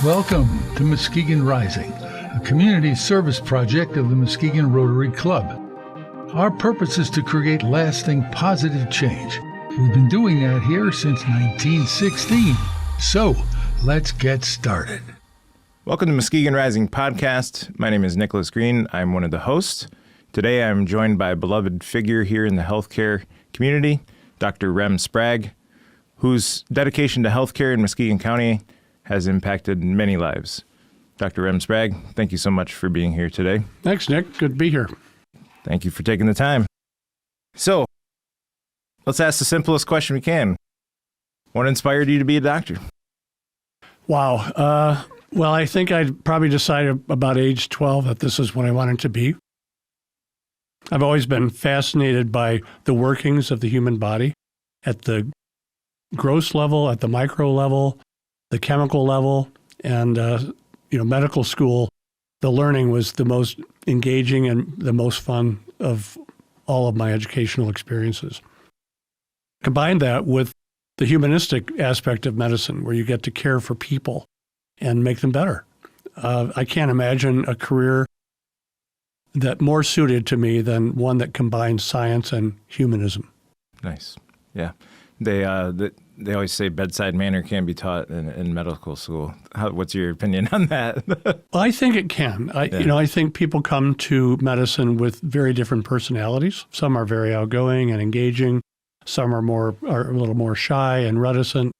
Welcome to Muskegon Rising, a community service project of the Muskegon Rotary Club. Our purpose is to create lasting positive change. We've been doing that here since 1916. So, let's get started. Welcome to Muskegon Rising podcast. My name is Nicholas Green. I'm one of the hosts. Today I'm joined by a beloved figure here in the healthcare community, Dr. Rem Sprague, whose dedication to healthcare in Muskegon County has impacted many lives. Dr. Rem Sprague, thank you so much for being here today. Thanks, Nick. Good to be here. Thank you for taking the time. So, let's ask the simplest question we can. What inspired you to be a doctor? Wow. Well, I think I'd probably decided about age 12 that this is what I wanted to be. I've always been fascinated by the workings of the human body at the gross level, at the micro level, the chemical level, and medical school. The learning was the most engaging and the most fun of all of my educational experiences. Combine that with the humanistic aspect of medicine, where you get to care for people and make them better. I can't imagine a career that more suited to me than one that combines science and humanism. Nice. Yeah. They always say bedside manner can be taught in medical school. What's your opinion on that? Well, I think it can. I think people come to medicine with very different personalities. Some are very outgoing and engaging. Some are a little more shy and reticent.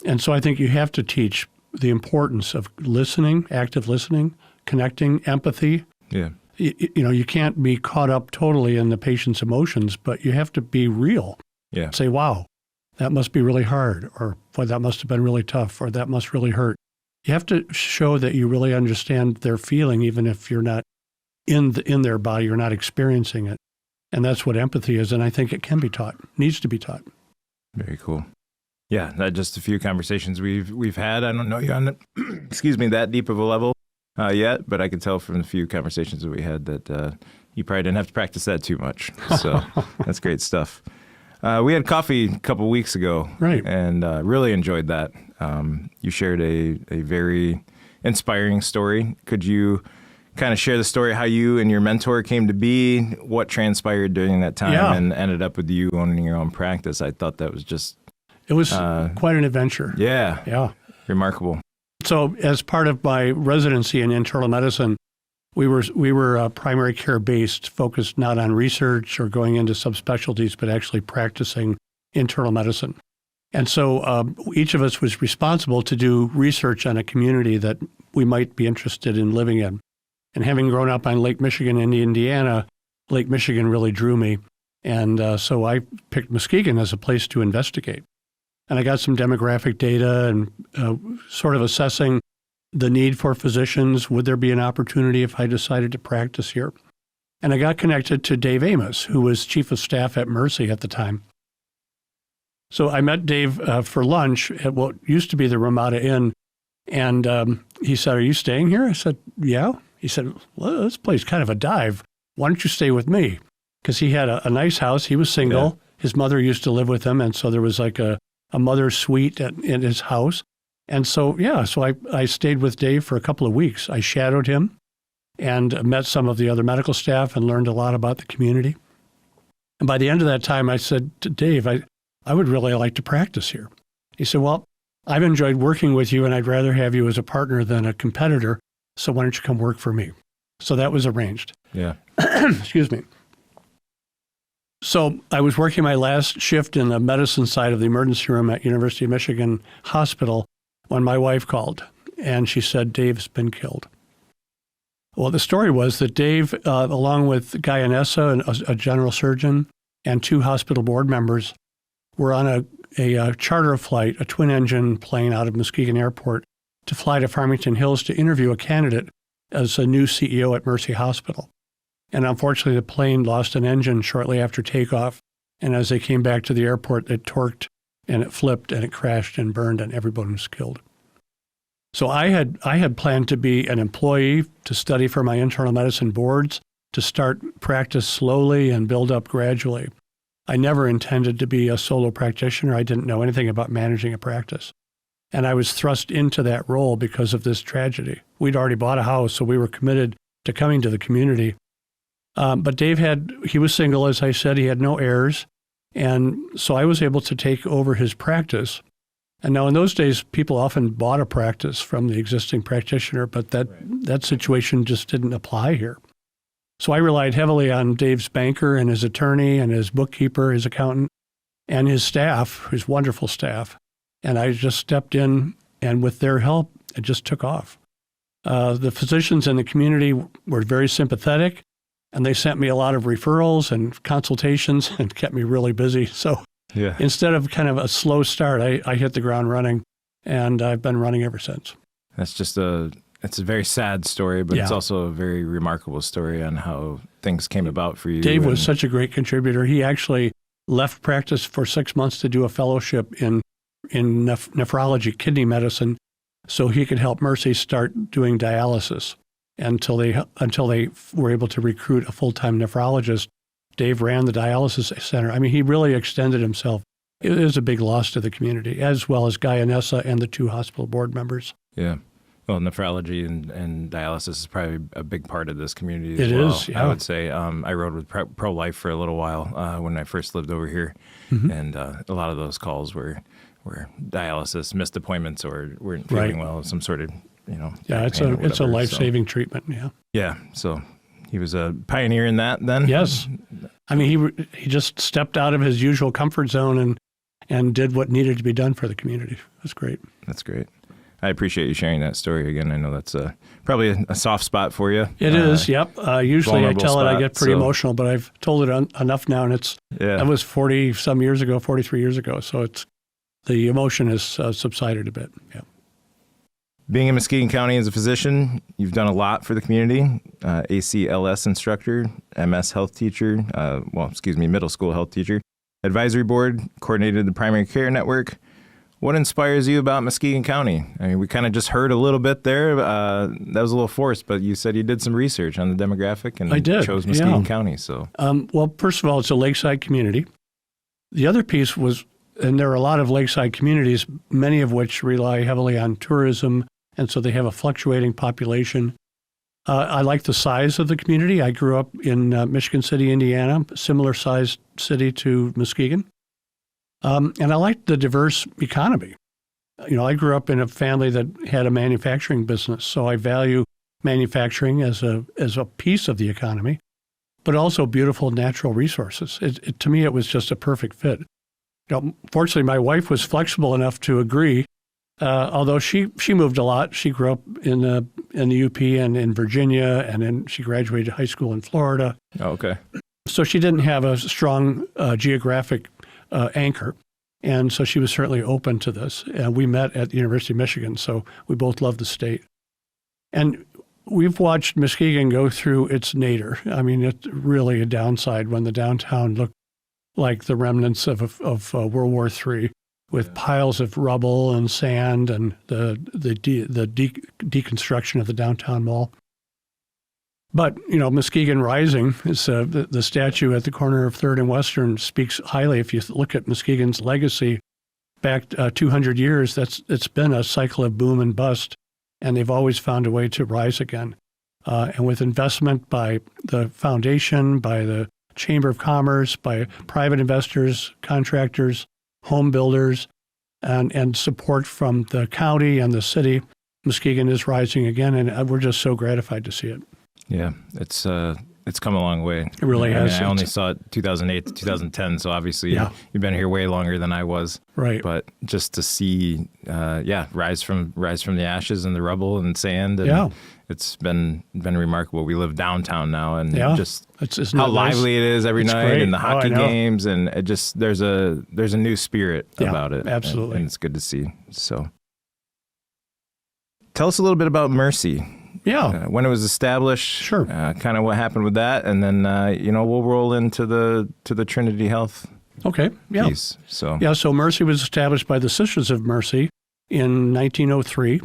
And so I think you have to teach the importance of listening, active listening, connecting, empathy. Yeah. You can't be caught up totally in the patient's emotions, but you have to be real. Yeah. Say, wow, that must be really hard, or boy, that must have been really tough, or that must really hurt. You have to show that you really understand their feeling, even if you're not in their body, you're not experiencing it. And that's what empathy is, and I think it can be taught, needs to be taught. Very cool. Yeah, that just a few conversations we've had. I don't know you on that deep of a level yet, but I could tell from the few conversations that we had that you probably didn't have to practice that too much. So that's great stuff. We had coffee a couple weeks ago, right? And really enjoyed that. You shared a very inspiring story. Could you kind of share the story how you and your mentor came to be, what transpired during that time, and ended up with you owning your own practice? I thought that was just... It was quite an adventure. Yeah. Remarkable. So as part of my residency in internal medicine, we were primary care based, focused not on research or going into subspecialties, but actually practicing internal medicine. And so each of us was responsible to do research on a community that we might be interested in living in. And having grown up on Lake Michigan in Indiana, Lake Michigan really drew me. And so I picked Muskegon as a place to investigate. And I got some demographic data and sort of assessing the need for physicians. Would there be an opportunity if I decided to practice here? And I got connected to Dave Amos, who was chief of staff at Mercy at the time. So I met Dave for lunch at what used to be the Ramada Inn. And he said, "Are you staying here?" I said, "Yeah." He said, "Well, this place is kind of a dive. Why don't you stay with me?" Because he had a nice house. He was single. Yeah. His mother used to live with him. And so there was like a mother's suite in his house. And so, I stayed with Dave for a couple of weeks. I shadowed him and met some of the other medical staff and learned a lot about the community. And by the end of that time, I said to Dave, I would really like to practice here. He said, "Well, I've enjoyed working with you, and I'd rather have you as a partner than a competitor, so why don't you come work for me?" So that was arranged. Yeah. Excuse me. So I was working my last shift in the medicine side of the emergency room at University of Michigan Hospital when my wife called, and she said, "Dave's been killed." Well, the story was that Dave, along with Guy Anessa, a general surgeon, and 2 hospital board members, were on a charter flight, a twin-engine plane out of Muskegon Airport to fly to Farmington Hills to interview a candidate as a new CEO at Mercy Hospital. And unfortunately, the plane lost an engine shortly after takeoff. And as they came back to the airport, it torqued and it flipped and it crashed and burned and everyone was killed. So I had planned to be an employee, to study for my internal medicine boards, to start practice slowly and build up gradually. I never intended to be a solo practitioner. I didn't know anything about managing a practice. And I was thrust into that role because of this tragedy. We'd already bought a house, so we were committed to coming to the community. But Dave he was single, as I said, he had no heirs. And so I was able to take over his practice. And now in those days, people often bought a practice from the existing practitioner, but that situation just didn't apply here. So I relied heavily on Dave's banker and his attorney and his bookkeeper, his accountant, and his staff, his wonderful staff. And I just stepped in, and with their help, it just took off. The physicians in the community were very sympathetic, and they sent me a lot of referrals and consultations and kept me really busy. So instead of kind of a slow start, I hit the ground running, and I've been running ever since. That's just it's a very sad story, but it's also a very remarkable story on how things came about for you. Dave was such a great contributor. He actually left practice for 6 months to do a fellowship in nephrology, kidney medicine, so he could help Mercy start doing dialysis. Until they were able to recruit a full-time nephrologist, Dave ran the dialysis center. I mean, he really extended himself. It was a big loss to the community, as well as Guy and Essa and the 2 hospital board members. Yeah. Well, nephrology and dialysis is probably a big part of this community as well. It is, yeah. I would say I rode with Pro-Life for a little while when I first lived over here, and a lot of those calls were dialysis, missed appointments, or weren't feeling well, some sort of, Yeah, it's a life-saving treatment, yeah. Yeah, so he was a pioneer in that then? Yes. I mean, he just stepped out of his usual comfort zone and did what needed to be done for the community. It was great. That's great. I appreciate you sharing that story again. I know that's probably a soft spot for you. It is, yep. Usually I tell it, I get pretty emotional, but I've told it enough now, and that was 40-some years ago, 43 years ago, so the emotion has subsided a bit, yeah. Being in Muskegon County as a physician, you've done a lot for the community. ACLS instructor, MS health teacher, middle school health teacher, advisory board, coordinated the primary care network. What inspires you about Muskegon County? I mean, we kind of just heard a little bit there. That was a little forced, but you said you did some research on the demographic and I did, chose Muskegon County. So, well, first of all, it's a lakeside community. The other piece was, and there are a lot of lakeside communities, many of which rely heavily on tourism, and so they have a fluctuating population. I like the size of the community. I grew up in Michigan City, Indiana, similar sized city to Muskegon. And I like the diverse economy. I grew up in a family that had a manufacturing business, so I value manufacturing as a piece of the economy, but also beautiful natural resources. To me, it was just a perfect fit. Fortunately, my wife was flexible enough to agree, although she moved a lot. She grew up in the UP and in Virginia, and then she graduated high school in Florida. Oh, okay. So she didn't have a strong geographic anchor. And so she was certainly open to this. We met at the University of Michigan, so we both love the state. And we've watched Muskegon go through its nadir. I mean, it's really a downside when the downtown looked like the remnants of World War III, with piles of rubble and sand and the deconstruction of the downtown mall. But, Muskegon Rising is the statue at the corner of 3rd and Western speaks highly. If you look at Muskegon's legacy back 200 years, it's been a cycle of boom and bust, and they've always found a way to rise again. And with investment by the foundation, by the Chamber of Commerce, by private investors, contractors, home builders, and support from the county and the city, Muskegon is rising again, and we're just so gratified to see it. Yeah, it's come a long way. It really has. I only saw it 2008 to 2010, so obviously you've been here way longer than I was. Right. But just to see, rise from the ashes and the rubble and sand, and it's been remarkable. We live downtown now, and just it's how lively it is every night, great. And the hockey games, and it just there's a new spirit about it. Absolutely, and it's good to see. So, tell us a little bit about Mercy. Yeah. When it was established, sure. Kind of what happened with that, and then we'll roll into the Trinity Health. Okay. Yeah. Piece. So Mercy was established by the Sisters of Mercy in 1903.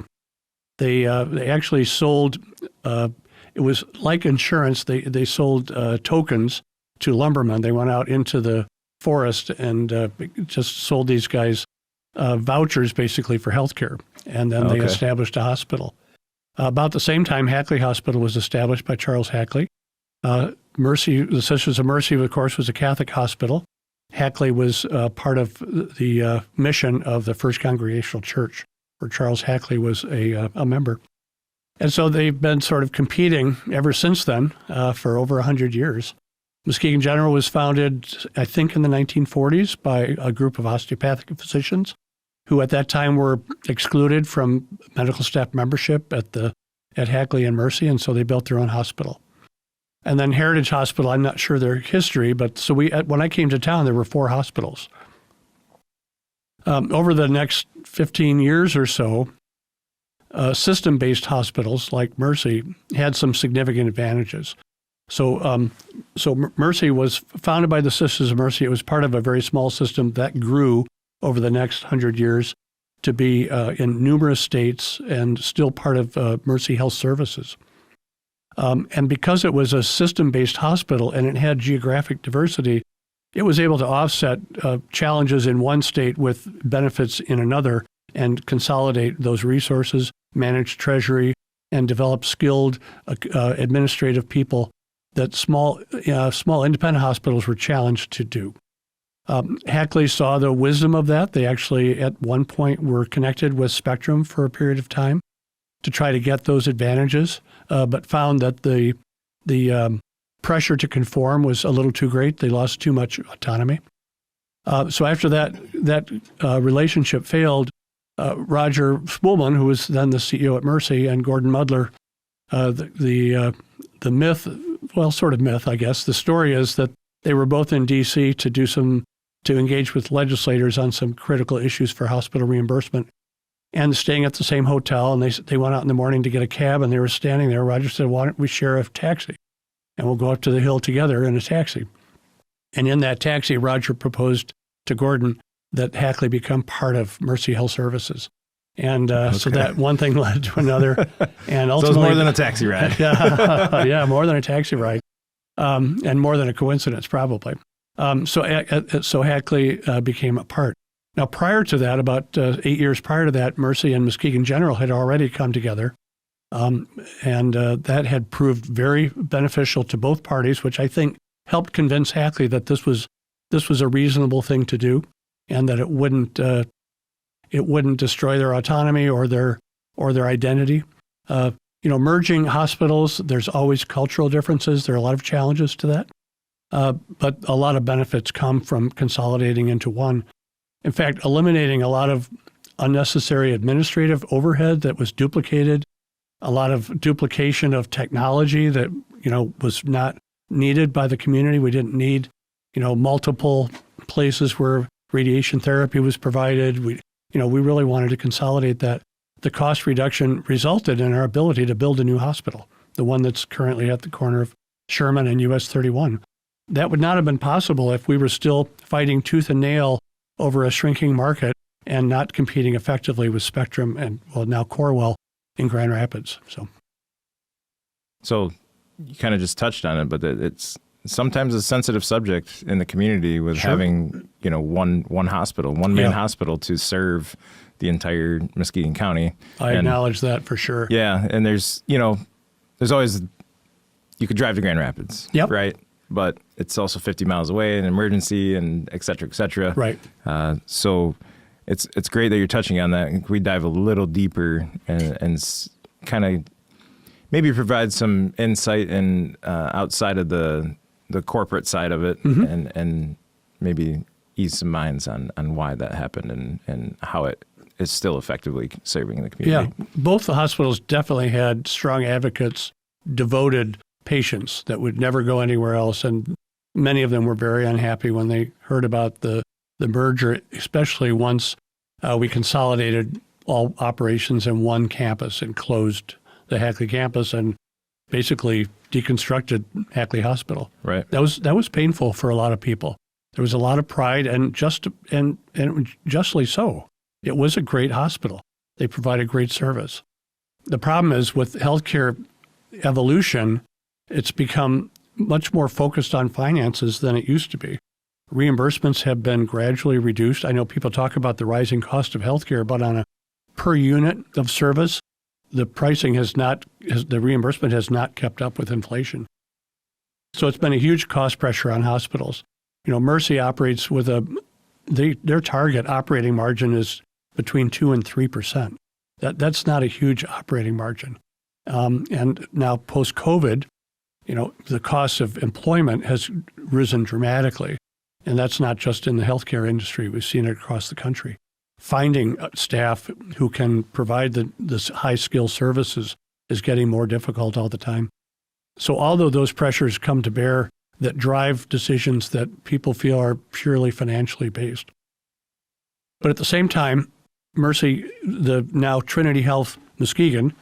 They actually sold. It was like insurance. They sold tokens to lumbermen. They went out into the forest and just sold these guys vouchers basically for healthcare, and then they established a hospital. About the same time, Hackley Hospital was established by Charles Hackley. Mercy, the Sisters of Mercy, of course, was a Catholic hospital. Hackley was part of the mission of the First Congregational Church, where Charles Hackley was a member. And so they've been sort of competing ever since then for over 100 years. Muskegon General was founded, I think, in the 1940s by a group of osteopathic physicians who at that time were excluded from medical staff membership at Hackley and Mercy, and so they built their own hospital. And then Heritage Hospital, I'm not sure their history, but so when I came to town, there were 4 hospitals. Over the next 15 years or so, system-based hospitals like Mercy had some significant advantages. So Mercy was founded by the Sisters of Mercy. It was part of a very small system that grew over the next 100 years to be in numerous states and still part of Mercy Health Services. And because it was a system-based hospital and it had geographic diversity, it was able to offset challenges in one state with benefits in another and consolidate those resources, manage treasury, and develop skilled administrative people that small independent hospitals were challenged to do. Hackley saw the wisdom of that. They actually, at one point, were connected with Spectrum for a period of time to try to get those advantages, but found that the pressure to conform was a little too great. They lost too much autonomy. So after that relationship failed, Roger Spoolman, who was then the CEO at Mercy, and Gordon Mudler, the myth, well, sort of myth, I guess. The story is that they were both in D.C. to engage with legislators on some critical issues for hospital reimbursement, and staying at the same hotel. And they went out in the morning to get a cab, and they were standing there. Roger said, "Why don't we share a taxi, and we'll go up to the hill together in a taxi?" And in that taxi, Roger proposed to Gordon that Hackley become part of Mercy Health Services. And so that one thing led to another. And ultimately, so it's more than a taxi ride. Yeah, more than a taxi ride, and more than a coincidence, probably. So Hackley became a part. Now, prior to that, about 8 years prior to that, Mercy and Muskegon General had already come together, and that had proved very beneficial to both parties, which I think helped convince Hackley that this was a reasonable thing to do, and that it wouldn't destroy their autonomy or their identity. Merging hospitals, there's always cultural differences. There are a lot of challenges to that, but a lot of benefits come from consolidating into one. In fact, eliminating a lot of unnecessary administrative overhead that was duplicated, a lot of duplication of technology that was not needed by the community. We didn't need multiple places where radiation therapy was provided. We really wanted to consolidate that. The cost reduction resulted in our ability to build a new hospital, the one that's currently at the corner of Sherman and US 31. That would not have been possible if we were still fighting tooth and nail over a shrinking market and not competing effectively with Spectrum and, now Corewell in Grand Rapids. So you kind of just touched on it, but it's sometimes a sensitive subject in the community with having, one hospital, one main hospital to serve the entire Muskegon County. I acknowledge that for sure. Yeah. And there's always, you could drive to Grand Rapids, right? But it's also 50 miles away, an emergency, and et cetera, et cetera. Right. So it's great that you're touching on that. We dive a little deeper and kind of maybe provide some insight and outside of the corporate side of it, and maybe ease some minds on why that happened and how it is still effectively serving the community. Yeah, both the hospitals definitely had strong advocates, devoted patients that would never go anywhere else, and many of them were very unhappy when they heard about the merger, especially once we consolidated all operations in one campus and closed the Hackley campus and basically deconstructed Hackley Hospital. Right. That was painful for a lot of people. There was a lot of pride, and justly so. It was a great hospital. They provided great service. The problem is with healthcare evolution, it's become much more focused on finances than it used to be. Reimbursements have been gradually reduced. I know people talk about the rising cost of healthcare, but on a per unit of service, the pricing the reimbursement has not kept up with inflation. So it's been a huge cost pressure on hospitals. Mercy operates with their target operating margin is between 2% and 3%. That's not a huge operating margin. And now post-COVID, the cost of employment has risen dramatically. And that's not just in the healthcare industry. We've seen it across the country. Finding staff who can provide this high-skill services is getting more difficult all the time. So although those pressures come to bear that drive decisions that people feel are purely financially based. But at the same time, Mercy, the now Trinity Health Muskegon,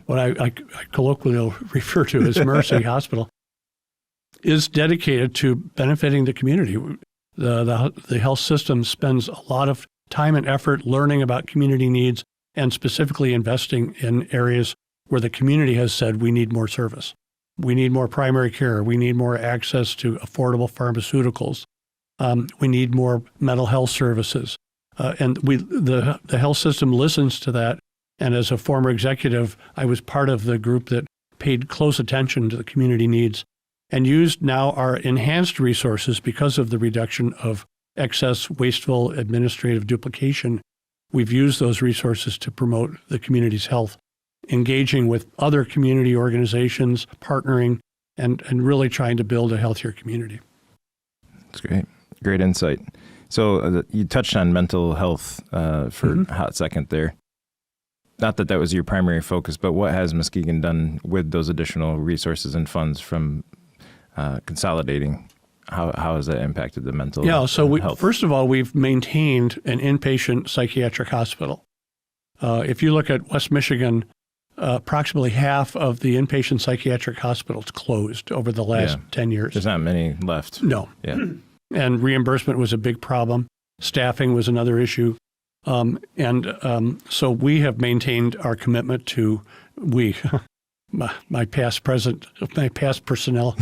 what I colloquially refer to as Mercy Hospital, is dedicated to benefiting the community. The health system spends a lot of time and effort learning about community needs and specifically investing in areas where the community has said we need more service. We need more primary care. We need more access to affordable pharmaceuticals. We need more mental health services. And the health system listens to that. And as a former executive, I was part of the group that paid close attention to the community needs and used now our enhanced resources because of the reduction of excess, wasteful administrative duplication. We've used those resources to promote the community's health, engaging with other community organizations, partnering, and really trying to build a healthier community. That's great. Great insight. So you touched on mental health for a hot second there. Not that was your primary focus, but what has Muskegon done with those additional resources and funds from consolidating? How has that impacted the mental health? First of all, we've maintained an inpatient psychiatric hospital. If you look at West Michigan, approximately half of the inpatient psychiatric hospitals closed over the last 10 years. There's not many left. No. Yeah. And reimbursement was a big problem. Staffing was another issue. So we have maintained our commitment to, my past personnel,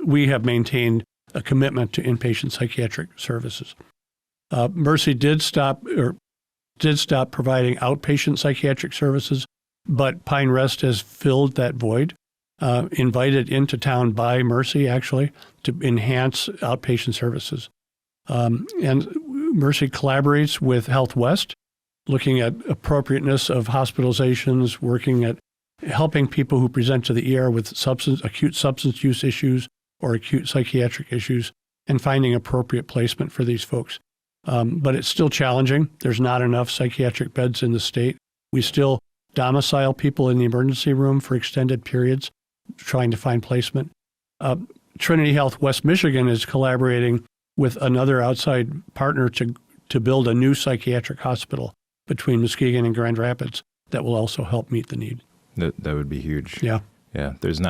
we have maintained a commitment to inpatient psychiatric services. Mercy did stop providing outpatient psychiatric services, but Pine Rest has filled that void, invited into town by Mercy, actually, to enhance outpatient services. And Mercy collaborates with Health West, looking at appropriateness of hospitalizations, working at helping people who present to the ER with acute substance use issues or acute psychiatric issues, and finding appropriate placement for these folks. But it's still challenging. There's not enough psychiatric beds in the state. We still domicile people in the emergency room for extended periods, trying to find placement. Trinity Health West Michigan is collaborating with another outside partner to build a new psychiatric hospital between Muskegon and Grand Rapids that will also help meet the need. That would be huge. Yeah. Yeah. There's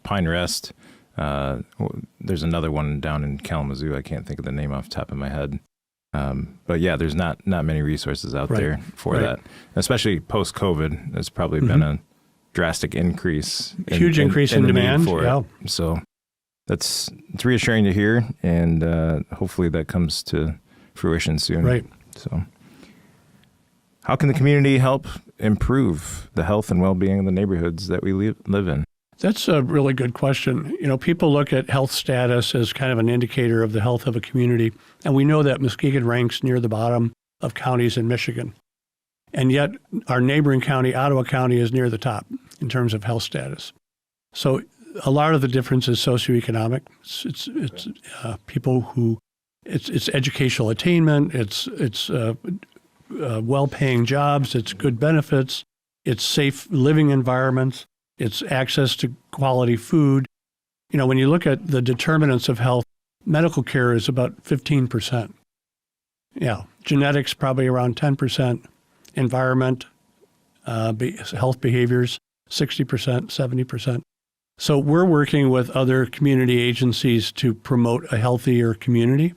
Pine Rest. There's another one down in Kalamazoo. I can't think of the name off the top of my head. But yeah, there's not many resources out there for that, especially post-COVID. There's probably been a drastic increase, huge increase in demand for it. So it's reassuring to hear, and hopefully that comes to fruition soon. Right. So, how can the community help improve the health and well-being of the neighborhoods that we live in? That's a really good question. People look at health status as kind of an indicator of the health of a community, and we know that Muskegon ranks near the bottom of counties in Michigan. And yet our neighboring county, Ottawa County, is near the top in terms of health status. So a lot of the difference is socioeconomic. It's people who, it's educational attainment, it's well-paying jobs, it's good benefits, it's safe living environments, it's access to quality food. When you look at the determinants of health, medical care is about 15%. Yeah, genetics probably around 10%. Environment, health behaviors, 60%, 70%. So we're working with other community agencies to promote a healthier community.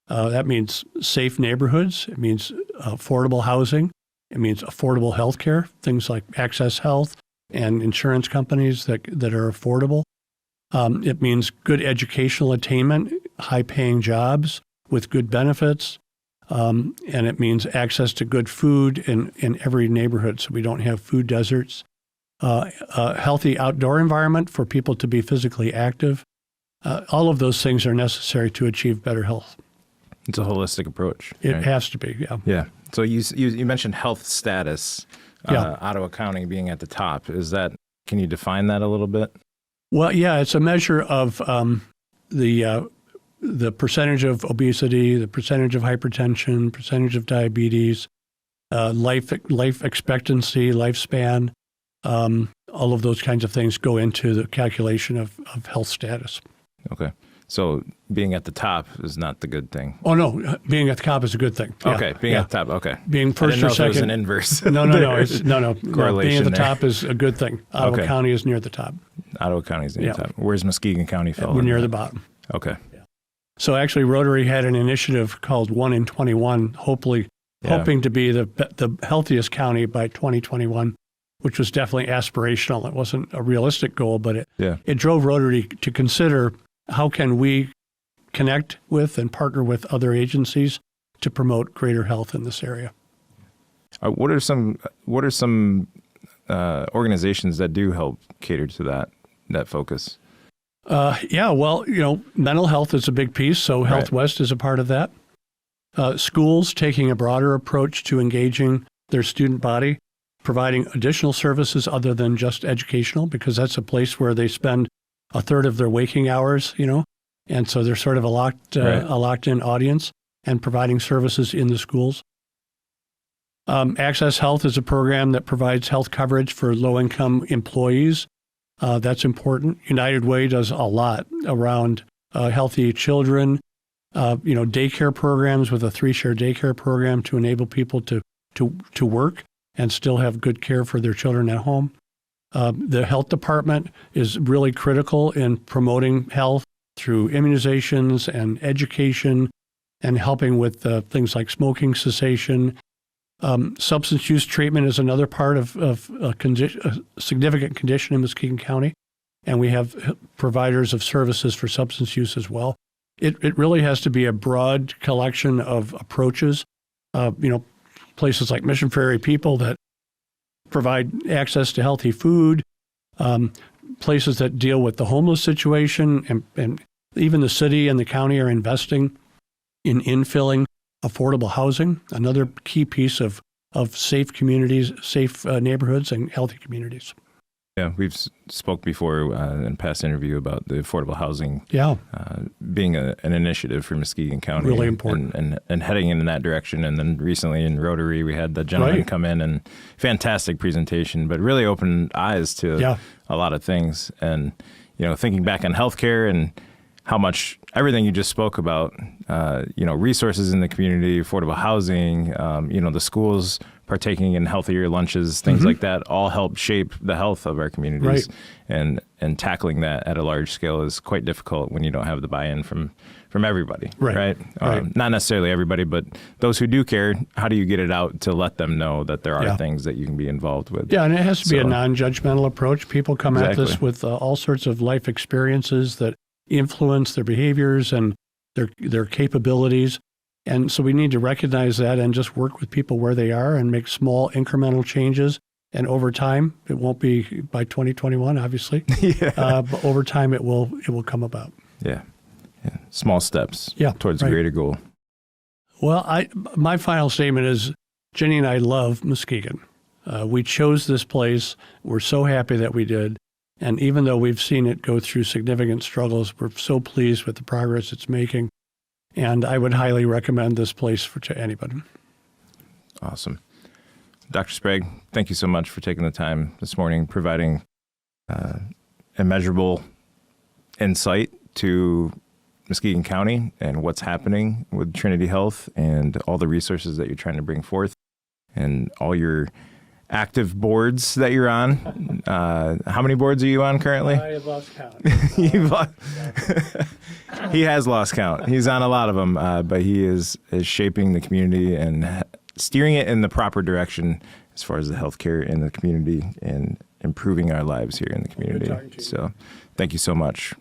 That means safe neighborhoods. It means affordable housing. It means affordable health care, things like Access Health and insurance companies that are affordable. It means good educational attainment. high-paying jobs with good benefits, and it means access to good food in every neighborhood so we don't have food deserts. A healthy outdoor environment for people to be physically active. All of those things are necessary to achieve better health. It's a holistic approach. It right? has to be, yeah. Yeah. So you mentioned health status, Yeah. Ottawa County being at the top. Can you define that a little bit? Well, yeah, it's a measure of the percentage of obesity, the percentage of hypertension, percentage of diabetes, life expectancy, lifespan. All of those kinds of things go into the calculation of health status. Okay. So being at the top is not the good thing. Oh, no. Being at the top is a good thing. Yeah. Okay. Being at the top. Okay. Being first I didn't know or if there was second. an inverse. No. No. Correlation Being at the there. top is a good thing. Ottawa Okay. County is near the top. Ottawa County's near Yeah. the top. Where's Muskegon County fall? We're in near that? the bottom. Okay. So actually, Rotary had an initiative called 1 in 21, hoping to be the healthiest county by 2021, which was definitely aspirational. It wasn't a realistic goal, but it drove Rotary to consider how can we connect with and partner with other agencies to promote greater health in this area. What are some organizations that do help cater to that focus? Mental health is a big piece, so Health Right. West is a part of that. Schools taking a broader approach to engaging their student body, providing additional services other than just educational, because that's a place where they spend a third of their waking hours, and so they're sort of a locked-in audience, and providing services in the schools. Access Health is a program that provides health coverage for low-income employees. That's important. United Way does a lot around healthy children, daycare programs with a 3-share daycare program to enable people to work and still have good care for their children at home. The health department is really critical in promoting health through immunizations and education and helping with things like smoking cessation. Substance use treatment is another part of a significant condition in Muskegon County, and we have providers of services for substance use as well. It really has to be a broad collection of approaches. Places like Mission Prairie People that provide access to healthy food, places that deal with the homeless situation, and even the city and the county are investing in infilling affordable housing, another key piece of safe communities, safe neighborhoods, and healthy communities. Yeah, we've spoke before in past interview about the affordable housing being an initiative for Muskegon County. Really important. And heading in that direction. And then recently in Rotary, we had the gentleman come in and fantastic presentation, but really opened eyes to a lot of things. And, thinking back on healthcare and how much everything you just spoke about, resources in the community, affordable housing, the schools partaking in healthier lunches, things like that, all help shape the health of our communities. Right. And tackling that at a large scale is quite difficult when you don't have the buy-in from everybody, right? Not necessarily everybody, but those who do care, how do you get it out to let them know that there are things that you can be involved with? Yeah, and it has to be a non-judgmental approach. People come at this with all sorts of life experiences that influence their behaviors and their capabilities. And so we need to recognize that and just work with people where they are and make small incremental changes. And over time, it won't be by 2021, obviously, but over time it will come about. Yeah. Small steps towards a greater goal. Well, my final statement is Ginny and I love Muskegon. We chose this place. We're so happy that we did. And even though we've seen it go through significant struggles, we're so pleased with the progress it's making. And I would highly recommend this place to anybody. Awesome. Dr. Sprague, thank you so much for taking the time this morning, providing immeasurable insight to Muskegon County and what's happening with Trinity Health and all the resources that you're trying to bring forth and all your active boards that you're on. How many boards are you on currently? I have lost count. He has lost count. He's on a lot of them, but he is shaping the community and steering it in the proper direction as far as the healthcare in the community and improving our lives here in the community. So thank you so much.